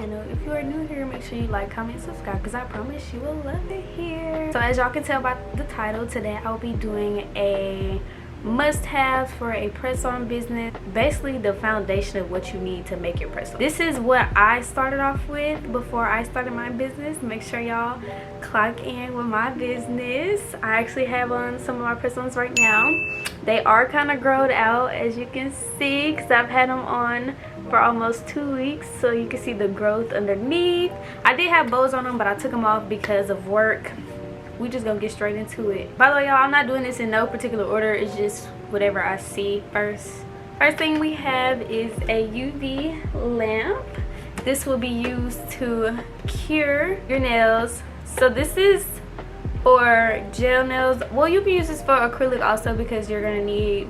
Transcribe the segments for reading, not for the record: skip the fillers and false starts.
channel. If you are new here, make sure you like, comment, subscribe, because I promise you will love it here. So as y'all can tell by the title, today I'll be doing a must-have for a press-on business, basically the foundation of what you need to make your press-on. This is what I started off with before I started my business. Make sure y'all clock in with my business. I actually have on some of my press-ons right now. They are kind of growed out, as you can see, because I've had them on for almost 2 weeks, so you can see the growth underneath. I did have bows on them, but I took them off because of work. We just gonna get straight into it. By the way, y'all, I'm not doing this in no particular order. It's just whatever I see first. First thing we have is a UV lamp. This will be used to cure your nails. So this is for gel nails. Well, you can use this for acrylic also, because you're gonna need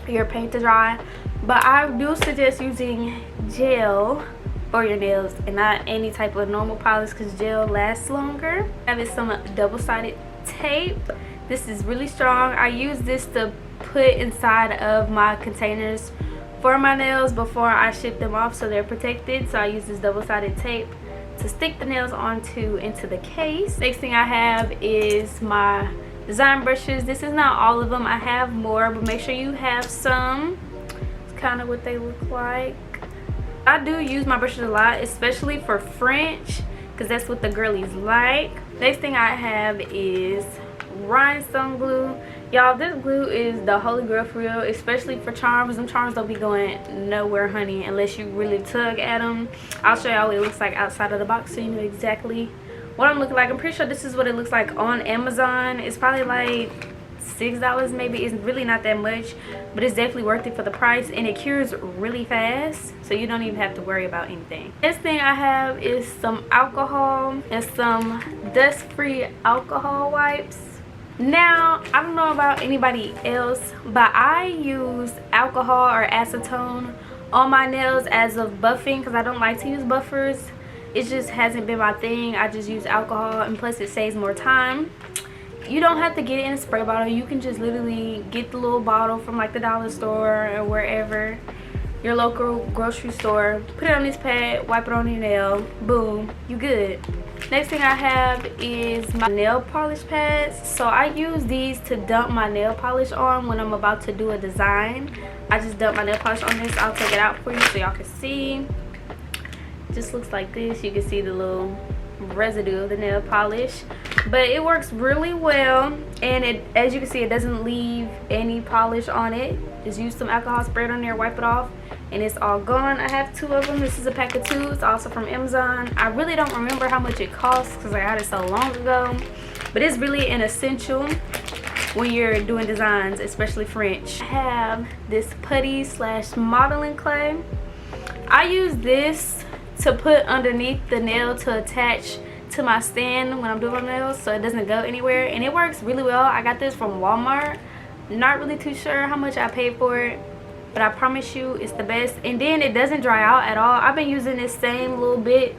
your paint to dry. But I do suggest using gel for your nails and not any type of normal polish, because gel lasts longer. I have some double-sided tape. This is really strong. I use this to put inside of my containers for my nails before I ship them off, so they're protected. So I use this double-sided tape to stick the nails onto into the case. Next thing I have is my design brushes. This is not all of them. I have more, but make sure you have some. It's kind of what they look like. I do use my brushes a lot, especially for French, because that's what the girlies like. Next thing I have is rhinestone glue. Y'all, this glue is the holy grail for real, especially for charms. Them charms don't be going nowhere, honey, unless you really tug at them. I'll show y'all what it looks like outside of the box so you know exactly what I'm looking like. I'm pretty sure this is what it looks like on Amazon. It's probably like $6 maybe. It's really not that much, but it's definitely worth it for the price, and it cures really fast, so you don't even have to worry about anything. Next thing I have is some alcohol and some dust-free alcohol wipes. Now, I don't know about anybody else, but I use alcohol or acetone on my nails as of buffing, because I don't like to use buffers. It just hasn't been my thing. I just use alcohol, and plus it saves more time. You don't have to get it in a spray bottle. You can just literally get the little bottle from like the dollar store or wherever, your local grocery store. Put it on this pad, wipe it on your nail, boom, you good. Next thing I have is my nail polish pads. So I use these to dump my nail polish on when I'm about to do a design. I just dump my nail polish on this. I'll take it out for you so y'all can see. It just looks like this. You can see the little residue of the nail polish, but it works really well, and it, as you can see, it doesn't leave any polish on it. Just use some alcohol, spray it on there, wipe it off, and it's all gone. I have 2 of them. This is a pack of 2. It's also from Amazon. I really don't remember how much it costs because I got it so long ago, but it's really an essential when you're doing designs, especially French. I have this putty / modeling clay. I use this to put underneath the nail to attach to my stand when I'm doing my nails, so it doesn't go anywhere, and it works really well. I got this from Walmart. Not really too sure how much I paid for it, but I promise you it's the best. And then it doesn't dry out at all. I've been using this same little bit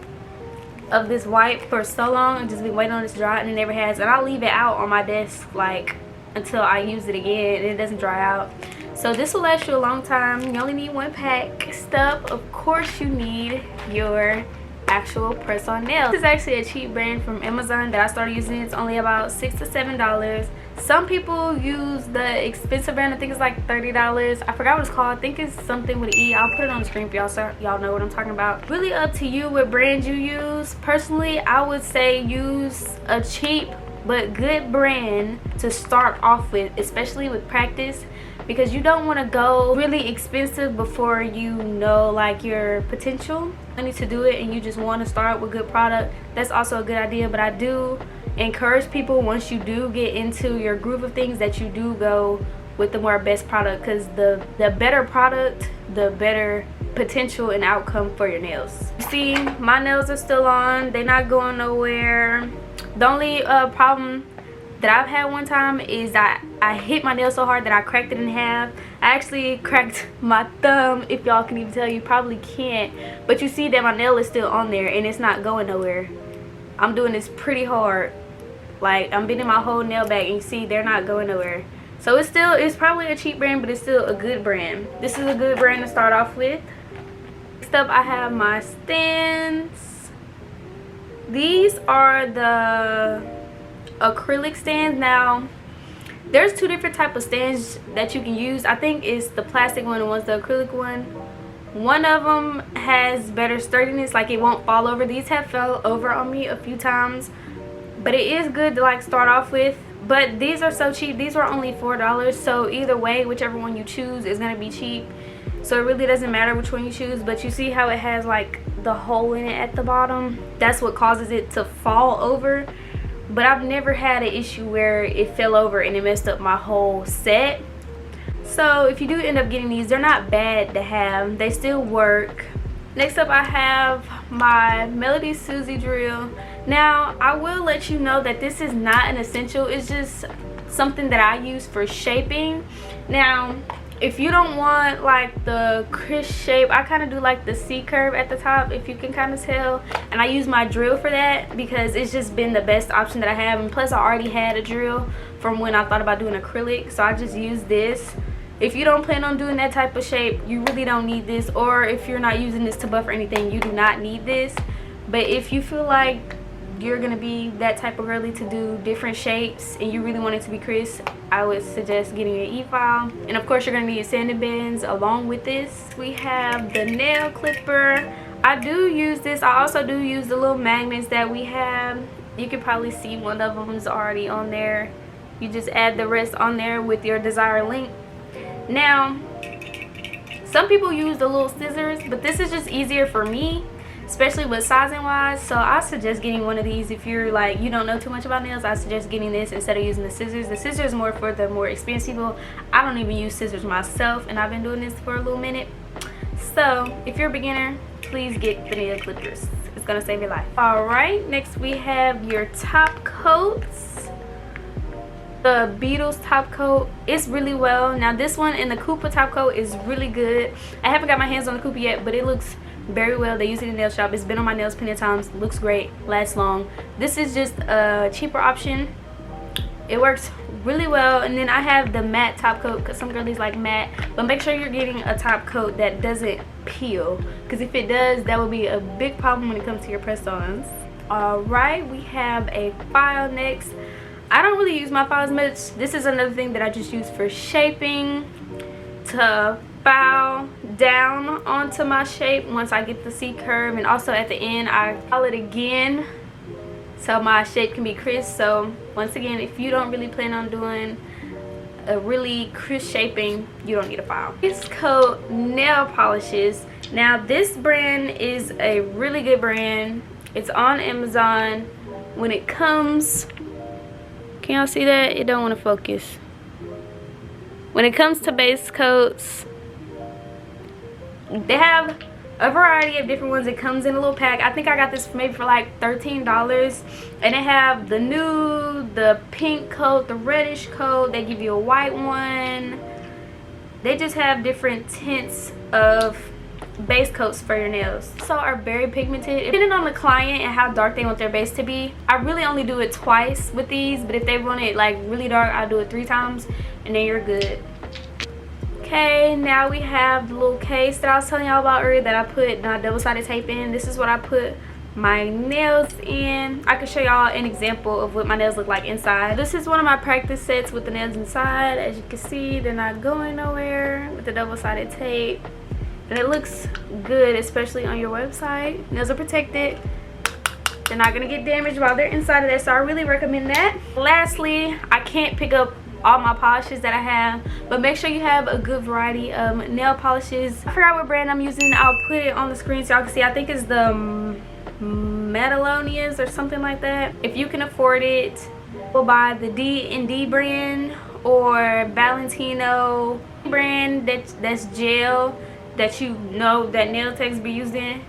of this wipe for so long and just been waiting on this to dry, and it never has. And I'll leave it out on my desk like until I use it again, and it doesn't dry out. So this will last you a long time. You only need 1 pack. Stuff, of course, you need your actual press-on nails. This is actually a cheap brand from Amazon that I started using. It's only about $6 to $7. Some people use the expensive brand. I think it's like $30. I forgot what it's called. I think it's something with an E. I'll put it on the screen for y'all so y'all know what I'm talking about. Really up to you what brand you use. Personally, I would say use a cheap but good brand to start off with, especially with practice, because you don't want to go really expensive before you know like your potential. I need to do it, and you just want to start with good product. That's also a good idea, but I do encourage people, once you do get into your groove of things, that you do go with the more best product, because the better product, the better potential and outcome for your nails. See, my nails are still on. They're not going nowhere. The only problem that I've had one time is I hit my nail so hard that I cracked it in half. I actually cracked my thumb, if y'all can even tell. You probably can't, but you see that my nail is still on there and it's not going nowhere. I'm doing this pretty hard, like I'm bending my whole nail back, and you see they're not going nowhere. So it's probably a cheap brand, but it's still a good brand. This is a good brand to start off with. Next up, I have my stands. These are the acrylic stands. Now there's two different type of stands that you can use. I think it's the plastic one and one's the acrylic one. One of them has better sturdiness, like it won't fall over. These have fell over on me a few times, but it is good to like start off with. But these are so cheap. These were only $4, so either way, whichever one you choose is going to be cheap. So it really doesn't matter which one you choose. But you see how it has like the hole in it at the bottom? That's what causes it to fall over. But I've never had an issue where it fell over and it messed up my whole set. So if you do end up getting these, they're not bad to have. They still work. Next up, I have my Melody Susie drill. Now I will let you know that this is not an essential. It's just something that I use for shaping. Now if you don't want like the crisp shape, I kind of do like the C curve at the top, if you can kind of tell, and I use my drill for that because it's just been the best option that I have. And plus I already had a drill from when I thought about doing acrylic, so I just use this. If you don't plan on doing that type of shape, you really don't need this. Or if you're not using this to buff or anything, you do not need this. But if you feel like you're gonna be that type of girly to do different shapes and you really want it to be crisp, I would suggest getting an e-file. And of course you're gonna need sanding bins along with this. We have the nail clipper. I do use this. I also do use the little magnets that we have. You can probably see one of them is already on there. You just add the rest on there with your desired length. Now some people use the little scissors, but this is just easier for me, especially with sizing wise. So I suggest getting one of these. If you're like, you don't know too much about nails, I suggest getting this instead of using the scissors. The scissors more for the more experienced people. I don't even use scissors myself, and I've been doing this for a little minute. So if you're a beginner, please get the nail clippers. It's gonna save your life. All right, next we have your top coats. The Beetles top coat is really well. Now this one and the Koopa top coat is really good. I haven't got my hands on the Koopa yet, but it looks very well. They use it in the nail shop. It's been on my nails plenty of times. Looks great, lasts long. This is just a cheaper option. It works really well. And then I have the matte top coat because some girlies like matte, but make sure you're getting a top coat that doesn't peel, because if it does, that will be a big problem when it comes to your press-ons. All right, we have a file next. I don't really use my files much. This is another thing that I just use for shaping, to file down onto my shape once I get the C curve, and also at the end I file it again so my shape can be crisp. So once again, if you don't really plan on doing a really crisp shaping, you don't need a file. This coat nail polishes. Now this brand is a really good brand. It's on Amazon. When it comes, can y'all see that? It don't want to focus. When it comes to base coats, they have a variety of different ones. It comes in a little pack. I think I got this maybe for like $13, and they have the nude, the pink coat, the reddish coat. They give you a white one. They just have different tints of base coats for your nails. So are very pigmented. Depending on the client and how dark they want their base to be, I really only do it twice with these, but if they want it like really dark, I'll do it 3 times and then you're good. Okay, now we have the little case that I was telling y'all about earlier that I put double-sided tape in. This is what I put my nails in. I can show y'all an example of what my nails look like inside. This is one of my practice sets with the nails inside. As you can see, they're not going nowhere with the double-sided tape. And it looks good, especially on your website. Nails are protected. They're not gonna get damaged while they're inside of that, so I really recommend that. Lastly, I can't pick up all my polishes that I have, but make sure you have a good variety of nail polishes. I forgot what brand I'm using. I'll put it on the screen so y'all can see. I think it's the Metalonias or something like that. If you can afford it, we'll buy the D&D brand or Valentino brand that's gel, that you know that nail techs be using.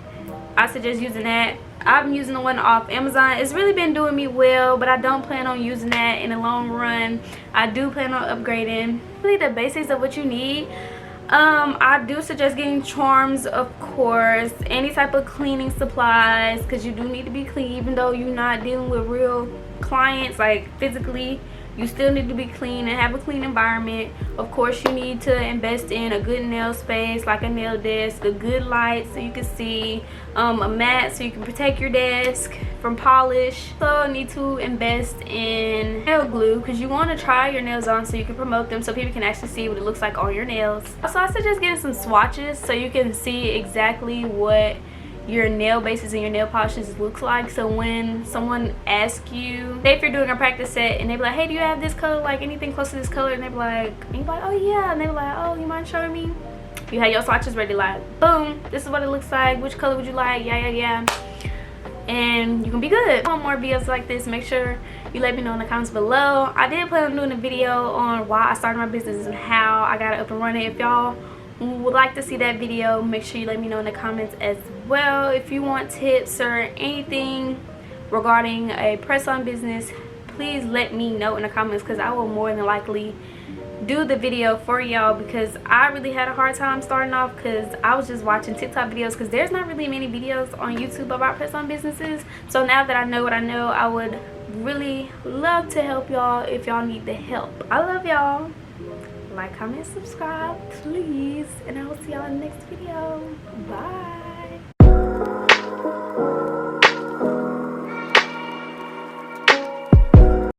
I suggest using that. I'm using the one off Amazon. It's really been doing me well, but I don't plan on using that in the long run. I do plan on upgrading. Really the basics of what you need. I do suggest getting charms, of course, any type of cleaning supplies, because you do need to be clean even though you're not dealing with real clients, like physically you still need to be clean and have a clean environment. Of course, you need to invest in a good nail space, like a nail desk, a good light so you can see, a mat so you can protect your desk from polish. So need to invest in nail glue because you want to try your nails on so you can promote them so people can actually see what it looks like on your nails. Also, I suggest getting some swatches so you can see exactly what your nail bases and your nail polishes looks like. So when someone asks you, say if you're doing a practice set and they be like, hey, do you have this color, like anything close to this color? And they be like, oh yeah, and they be like, oh, you mind showing me? You have your swatches ready, like boom, this is what it looks like, which color would you like, yeah, and you can be good. Want more videos like this, make sure you let me know in the comments below. I did plan on doing a video on why I started my business and how I got it up and running. If y'all would like to see that video, make sure you let me know in the comments as well. If you want tips or anything regarding a press-on business, please let me know in the comments because I will more than likely do the video for y'all, because I really had a hard time starting off because I was just watching TikTok videos because there's not really many videos on YouTube about press-on businesses. So now that I know what I know, I would really love to help y'all if y'all need the help. I love y'all. Like, comment, subscribe, please, and I will see y'all in the next video. Bye.